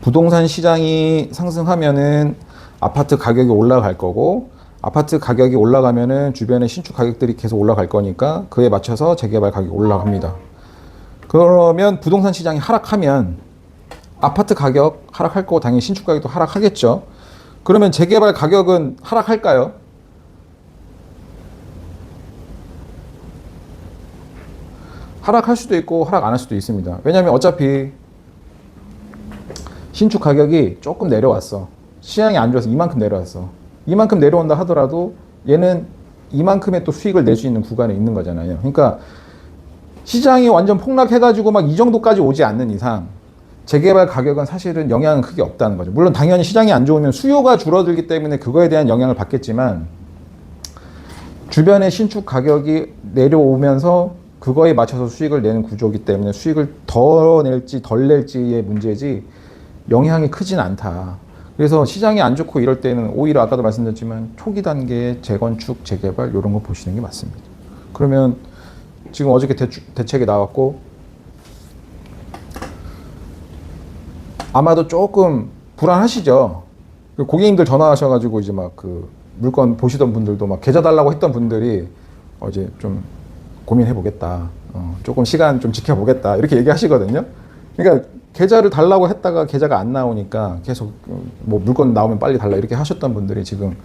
부동산 시장이 상승하면은 아파트 가격이 올라갈 거고, 아파트 가격이 올라가면은 주변의 신축 가격들이 계속 올라갈 거니까 그에 맞춰서 재개발 가격이 올라갑니다. 그러면 부동산 시장이 하락하면 아파트 가격 하락할 거고 당연히 신축 가격도 하락하겠죠. 그러면 재개발 가격은 하락할까요? 하락할 수도 있고 하락 안 할 수도 있습니다. 왜냐하면 어차피 신축 가격이 조금 내려왔어. 시장이 안 좋아서 이만큼 내려왔어. 이만큼 내려온다 하더라도 얘는 이만큼의 또 수익을 낼 수 있는 구간에 있는 거잖아요. 그러니까 시장이 완전 폭락해가지고 막 이 정도까지 오지 않는 이상 재개발 가격은 사실은 영향은 크게 없다는 거죠. 물론 당연히 시장이 안 좋으면 수요가 줄어들기 때문에 그거에 대한 영향을 받겠지만 주변의 신축 가격이 내려오면서 그거에 맞춰서 수익을 내는 구조이기 때문에 수익을 더 낼지 덜 낼지의 문제지 영향이 크진 않다. 그래서 시장이 안 좋고 이럴 때는 오히려 아까도 말씀드렸지만 초기 단계의 재건축, 재개발 이런 거 보시는 게 맞습니다. 그러면 지금 어저께 대책이 나왔고 아마도 조금 불안하시죠. 고객님들 전화하셔가지고 이제 막 그 물건 보시던 분들도 막 계좌 달라고 했던 분들이 어제 좀 고민해 보겠다. 조금 시간 좀 지켜보겠다. 이렇게 얘기하시거든요. 그러니까 계좌를 달라고 했다가 계좌가 안 나오니까 계속 뭐 물건 나오면 빨리 달라 이렇게 하셨던 분들이 지금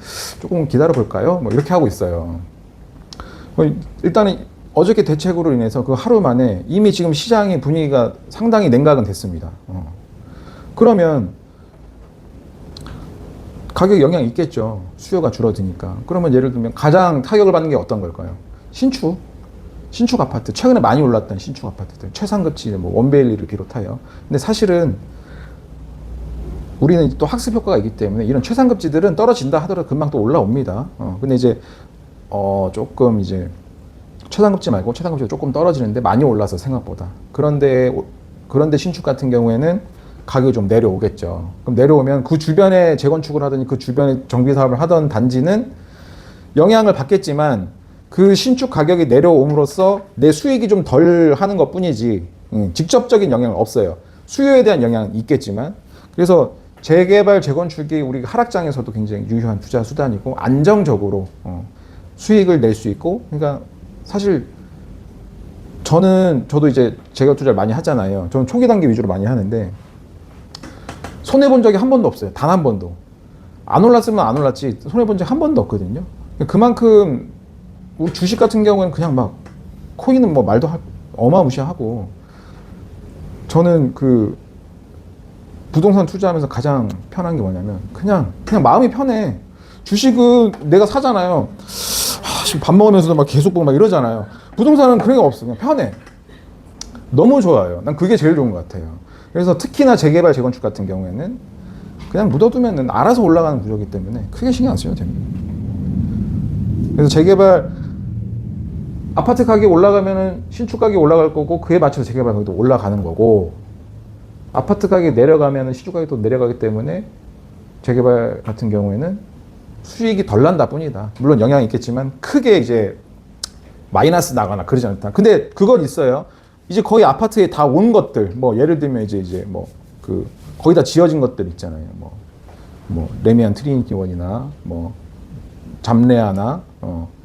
조금 기다려 볼까요? 뭐 이렇게 하고 있어요. 일단은 어저께 대책으로 인해서 그 하루 만에 이미 지금 시장의 분위기가 상당히 냉각은 됐습니다. 그러면 가격 영향이 있겠죠. 수요가 줄어드니까. 그러면 예를 들면 가장 타격을 받는 게 어떤 걸까요? 신축 아파트, 최근에 많이 올랐던 신축 아파트들, 최상급지, 뭐 원베일리를 비롯하여. 근데 사실은 우리는 또 학습 효과가 있기 때문에 이런 최상급지들은 떨어진다 하더라도 금방 또 올라옵니다. 근데 이제 조금 이제 최상급지 말고 최상급지가 조금 떨어지는데 많이 올라서 생각보다. 그런데 신축 같은 경우에는 가격이 좀 내려오겠죠. 그럼 내려오면 그 주변에 재건축을 하더니 그 주변에 정비 사업을 하던 단지는 영향을 받겠지만 그 신축 가격이 내려옴으로써 내 수익이 좀 덜 하는 것 뿐이지 직접적인 영향은 없어요. 수요에 대한 영향은 있겠지만. 그래서 재개발, 재건축이 우리 하락장에서도 굉장히 유효한 투자 수단이고 안정적으로 수익을 낼 수 있고. 그러니까 사실 저도 이제 재개발 투자를 많이 하잖아요. 저는 초기 단계 위주로 많이 하는데 손해본 적이 한 번도 없어요. 단 한 번도. 안 올랐으면 안 올랐지 손해본 적이 한 번도 없거든요. 그만큼 우리 주식 같은 경우에는 그냥 막 코인은 뭐 말도 어마무시하고 저는 그 부동산 투자하면서 가장 편한 게 뭐냐면 그냥 마음이 편해. 주식은 내가 사잖아요. 지금 밥 먹으면서도 막 계속 보고 막 이러잖아요. 부동산은 그런 게 없어. 그냥 편해. 너무 좋아요. 난 그게 제일 좋은 것 같아요. 그래서 특히나 재개발, 재건축 같은 경우에는 그냥 묻어두면은 알아서 올라가는 구조이기 때문에 크게 신경 안 써도 됩니다. 그래서 재개발, 아파트 가격이 올라가면은 신축 가격이 올라갈 거고 그에 맞춰서 재개발 가격도 올라가는 거고 아파트 가격이 내려가면은 신축 가격도 내려가기 때문에 재개발 같은 경우에는 수익이 덜 난다 뿐이다. 물론 영향이 있겠지만 크게 이제 마이너스 나거나 그러지 않다. 근데 그건 있어요. 이제 거의 아파트에 다 온 것들, 뭐 예를 들면 이제 뭐 그 거의 다 지어진 것들 있잖아요. 뭐 레미안 트리니티원이나 뭐 잠레아나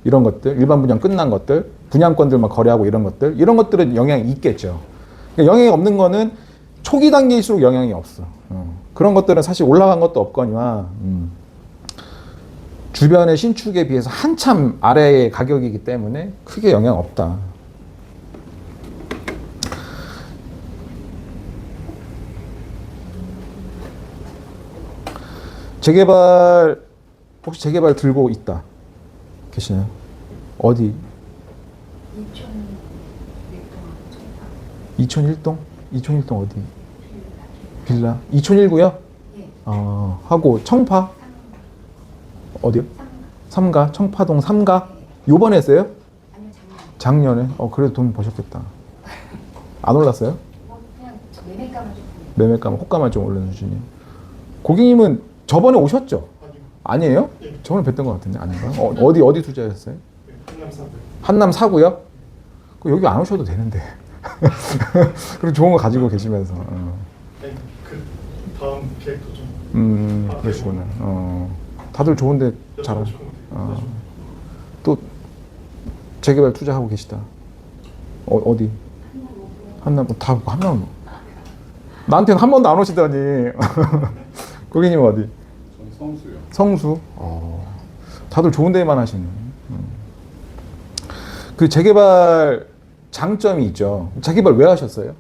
이런 것들, 일반 분양 끝난 것들, 분양권들만 거래하고 이런 것들은 영향이 있겠죠. 그러니까 영향이 없는 거는 초기 단계일수록 영향이 없어. 그런 것들은 사실 올라간 것도 없거니와 주변의 신축에 비해서 한참 아래의 가격이기 때문에 크게 영향 없다. 재개발, 혹시 재개발 들고 있다 계시나요? 어디? 2001동? 2001동 어디? 빌라? 2019요? 예. 하고 청파? 어디요? 삼가? 청파동 삼가? 요번에 했어요? 아니요, 작년에? 그래도 돈 버셨겠다. 안 올랐어요? 그냥 매매가만 좀. 매매가만, 호가만 좀 오르는 수준이에요. 고객님은 저번에 오셨죠? 아니에요? 저번에 뵀던 것 같은데 아닌가? 어디 투자하셨어요? 한남 사구요? 여기 안 오셔도 되는데. 그리고 좋은 거 가지고 계시면서. 그 다음 계획도 좀 그러시구나. 다들 좋은데 잘하. 또 재개발 투자하고 계시다. 어디? 한남 다 한남. 나한테는 한 번도 안 오시더니. 고객님 어디? 저는 성수요. 성수. 다들 좋은 데만 하시네. 그 재개발 장점이 있죠. 재개발 왜 하셨어요?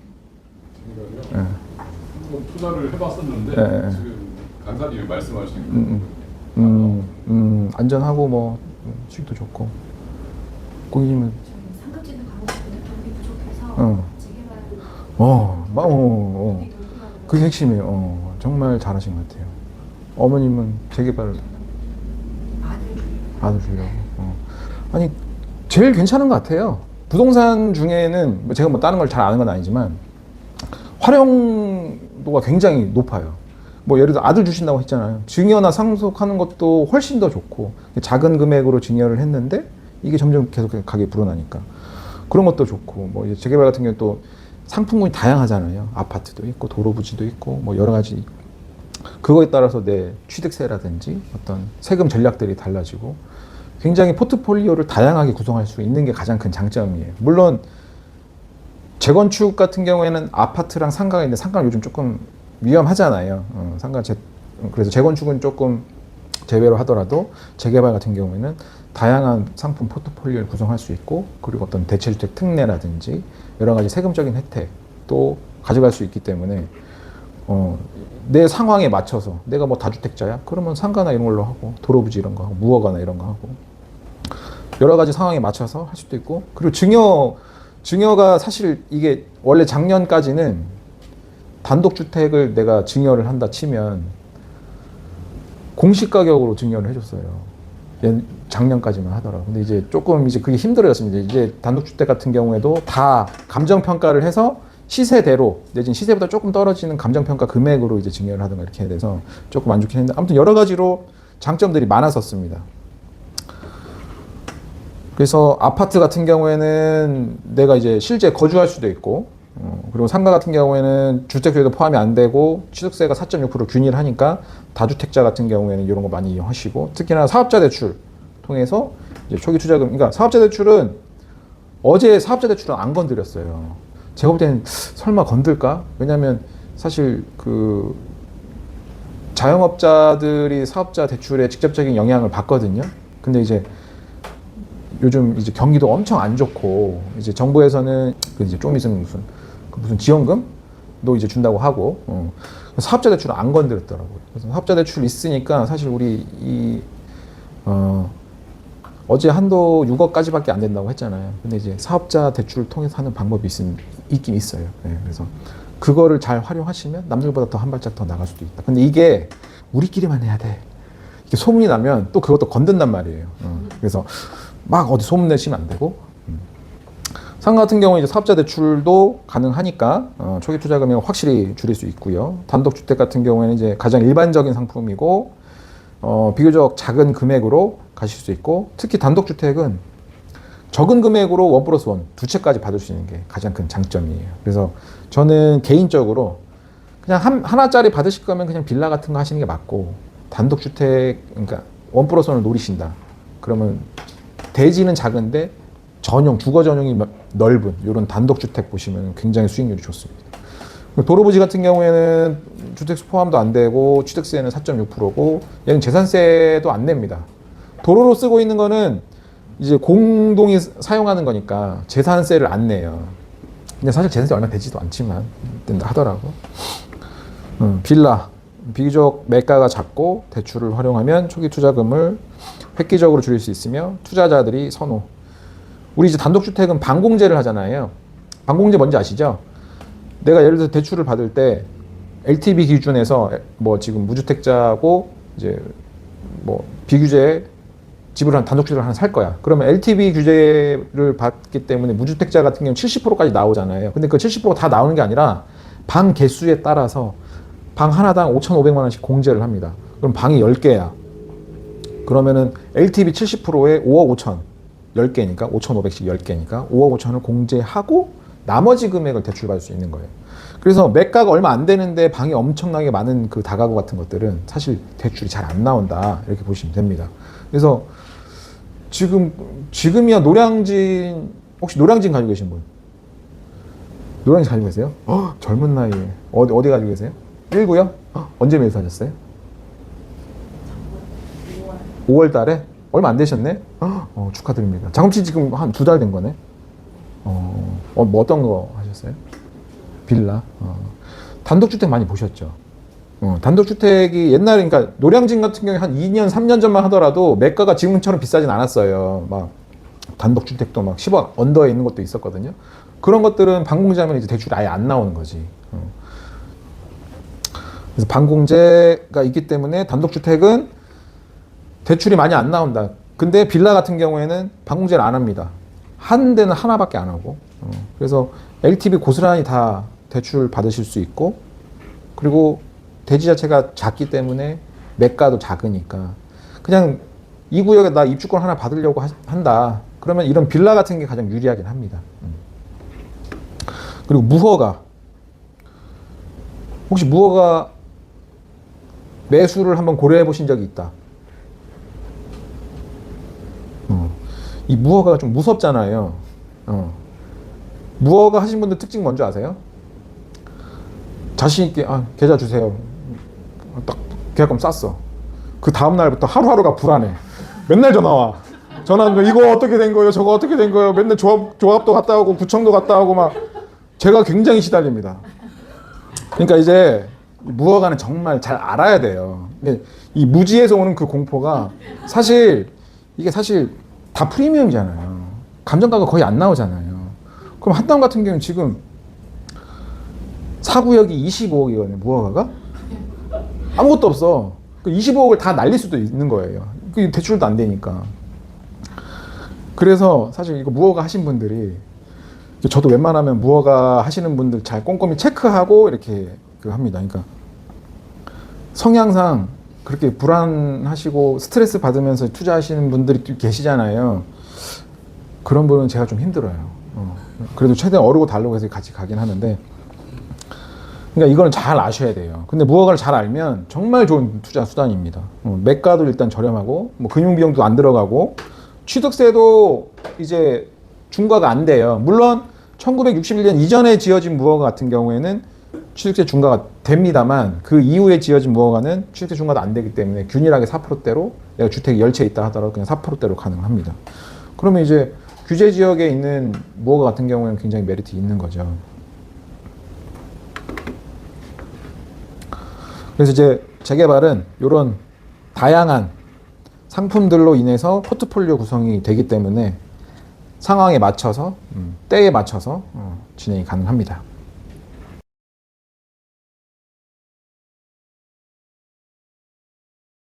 제가요. 한번 투자를 해봤었는데 네. 지금 간사님이 말씀하신 안전하고 뭐 수익도 좋고. 고객님은 저희는 상급지는 가고 싶은데 돈이 부족해서 재개발 그게 핵심이에요. 정말 잘하신 것 같아요. 어머님은 재개발 아들 주려고. 아니 제일 괜찮은 것 같아요. 부동산 중에는 제가 뭐 다른 걸 잘 아는 건 아니지만 활용도가 굉장히 높아요. 뭐 예를 들어 아들 주신다고 했잖아요. 증여나 상속하는 것도 훨씬 더 좋고 작은 금액으로 증여를 했는데 이게 점점 계속 가격이 불어나니까 그런 것도 좋고 뭐 이제 재개발 같은 경우는 또 상품군이 다양하잖아요. 아파트도 있고 도로 부지도 있고 뭐 여러 가지 그거에 따라서 내 취득세라든지 어떤 세금 전략들이 달라지고 굉장히 포트폴리오를 다양하게 구성할 수 있는 게 가장 큰 장점이에요. 물론 재건축 같은 경우에는 아파트랑 상가가 있는데 상가는 요즘 조금 위험하잖아요. 그래서 재건축은 조금 제외로 하더라도 재개발 같은 경우에는 다양한 상품 포트폴리오를 구성할 수 있고 그리고 어떤 대체주택 특례라든지 여러 가지 세금적인 혜택도 가져갈 수 있기 때문에 내 상황에 맞춰서 내가 뭐 다주택자야? 그러면 상가나 이런 걸로 하고 도로부지 이런 거 하고 무허가나 이런 거 하고 여러 가지 상황에 맞춰서 할 수도 있고 그리고 증여가 사실 이게 원래 작년까지는 단독주택을 내가 증여를 한다 치면 공시가격으로 증여를 해줬어요. 작년까지만 하더라고요. 근데 이제 조금 이제 그게 힘들어졌습니다. 이제 단독주택 같은 경우에도 다 감정평가를 해서 시세대로 내지는 시세보다 조금 떨어지는 감정평가 금액으로 이제 증여를 하든가 이렇게 해야 돼서 조금 안 좋긴 했는데 아무튼 여러 가지로 장점들이 많았었습니다. 그래서 아파트 같은 경우에는 내가 이제 실제 거주할 수도 있고 그리고 상가 같은 경우에는 주택수에도 포함이 안 되고 취득세가 4.6% 균일하니까 다주택자 같은 경우에는 이런 거 많이 이용하시고 특히나 사업자 대출 통해서 이제 초기 투자금 그러니까 사업자 대출은 어제 사업자 대출은 안 건드렸어요. 제가 볼 때는 설마 건들까? 왜냐면 사실 그 자영업자들이 사업자 대출에 직접적인 영향을 받거든요. 근데 이제 요즘 이제 경기도 엄청 안 좋고 이제 정부에서는 그 이제 좀 있으면 무슨 지원금도 이제 준다고 하고 사업자 대출은 안 건드렸더라고요. 그래서 사업자 대출 있으니까 사실 우리 어제 한도 6억까지밖에 안 된다고 했잖아요. 근데 이제 사업자 대출을 통해서 하는 방법이 있긴 있어요. 네, 그래서 그거를 잘 활용하시면 남들보다 더 한 발짝 더 나갈 수도 있다. 근데 이게 우리끼리만 해야 돼. 이게 소문이 나면 또 그것도 건든단 말이에요. 그래서 막 어디 소문 내시면 안 되고. 상가 같은 경우는 이제 사업자 대출도 가능하니까 초기 투자 금액을 확실히 줄일 수 있고요. 단독주택 같은 경우에는 이제 가장 일반적인 상품이고 비교적 작은 금액으로 가실 수 있고 특히 단독주택은 적은 금액으로 1+1 두 채까지 받을 수 있는 게 가장 큰 장점이에요. 그래서 저는 개인적으로 그냥 하나짜리 받으실 거면 그냥 빌라 같은 거 하시는 게 맞고 단독주택 그러니까 1+1을 노리신다. 그러면 대지는 작은데 주거 전용이 넓은 이런 단독주택 보시면 굉장히 수익률이 좋습니다. 도로부지 같은 경우에는 주택수 포함도 안 되고 취득세는 4.6%고 얘는 재산세도 안 냅니다. 도로로 쓰고 있는 거는 이제 공동이 사용하는 거니까 재산세를 안 내요. 근데 사실 재산세 얼마 되지도 않지만 된다 하더라고. 빌라 비교적 매가가 작고 대출을 활용하면 초기 투자금을 획기적으로 줄일 수 있으며 투자자들이 선호. 우리 이제 단독주택은 반공제를 하잖아요. 반공제 뭔지 아시죠? 내가 예를 들어 대출을 받을 때 LTV 기준에서 뭐 지금 무주택자고 이제 뭐 비규제 집을 단독주택을 하나 살 거야. 그러면 LTV 규제를 받기 때문에 무주택자 같은 경우는 70%까지 나오잖아요. 근데 그 70%가 다 나오는 게 아니라 방 개수에 따라서 방 하나당 5,500만 원씩 공제를 합니다. 그럼 방이 10개야. 그러면은 LTV 70%에 5억 5천 10개니까 5,500씩 10개니까 5억 5천을 공제하고 나머지 금액을 대출받을 수 있는 거예요. 그래서 매가가 얼마 안 되는데 방이 엄청나게 많은 그 다가구 같은 것들은 사실 대출이 잘 안 나온다 이렇게 보시면 됩니다. 그래서 지금이야 노량진, 혹시 노량진 가지고 계신 분? 노량진 가지고 계세요? 젊은 나이에 어디 가지고 계세요? 1구요? 언제 매수하셨어요? 5월 달에? 얼마 안 되셨네? 축하드립니다. 작업치 지금 한 2달 된 거네? 뭐 어떤 거 하셨어요? 빌라? 단독주택 많이 보셨죠? 단독주택이 옛날에, 그러니까 노량진 같은 경우에 한 2년, 3년 전만 하더라도 매가가 지금처럼 비싸진 않았어요. 막 단독주택도 막 10억 언더에 있는 것도 있었거든요. 그런 것들은 반공제하면 이제 대출이 아예 안 나오는 거지. 그래서 반공제가 있기 때문에 단독주택은 대출이 많이 안 나온다. 근데 빌라 같은 경우에는 반공제를 안 합니다. 한 대는 하나밖에 안 하고. 그래서 LTV 고스란히 다 대출 받으실 수 있고, 그리고 대지 자체가 작기 때문에 매가도 작으니까 그냥 이 구역에 나 입주권 하나 받으려고 한다. 그러면 이런 빌라 같은 게 가장 유리하긴 합니다. 그리고 무허가. 혹시 무허가 매수를 한번 고려해 보신 적이 있다? 이 무허가가 좀 무섭잖아요. 무허가 하신 분들 특징 뭔지 아세요? 자신 있게 계좌 주세요. 딱 계약금 쌌어. 그 다음 날부터 하루하루가 불안해. 맨날 전화 와. 전화하면 이거 어떻게 된 거예요? 저거 어떻게 된 거예요? 맨날 조합도 갔다 오고 구청도 갔다 오고 막 제가 굉장히 시달립니다. 그러니까 이제 무허가는 정말 잘 알아야 돼요. 이 무지에서 오는 그 공포가 이게 사실 다 프리미엄이잖아요. 감정가가 거의 안 나오잖아요. 그럼 한담 같은 경우는 지금 4구역이 25억이거든요. 무허가가 아무것도 없어. 25억을 다 날릴 수도 있는 거예요. 대출도 안 되니까. 그래서 사실 이거 무허가 하신 분들이, 저도 웬만하면 무허가 하시는 분들 잘 꼼꼼히 체크하고 이렇게 합니다. 그러니까 성향상 그렇게 불안하시고 스트레스 받으면서 투자하시는 분들이 계시잖아요. 그런 분은 제가 좀 힘들어요. 그래도 최대한 어르고 달라고 해서 같이 가긴 하는데, 그러니까 이거는 잘 아셔야 돼요. 근데 무허가를 잘 알면 정말 좋은 투자 수단입니다. 매가도 일단 저렴하고, 뭐 금융 비용도 안 들어가고, 취득세도 이제 중과가 안 돼요. 물론 1961년 이전에 지어진 무허가 같은 경우에는 취득세 중과가 됩니다만, 그 이후에 지어진 무허가는 취득세 중과도 안 되기 때문에 균일하게 4%대로, 내가 주택이 10채 있다 하더라도 그냥 4%대로 가능합니다. 그러면 이제 규제 지역에 있는 무허가 같은 경우에는 굉장히 메리트 있는 거죠. 그래서 이제 재개발은 이런 다양한 상품들로 인해서 포트폴리오 구성이 되기 때문에 상황에 맞춰서, 때에 맞춰서 진행이 가능합니다.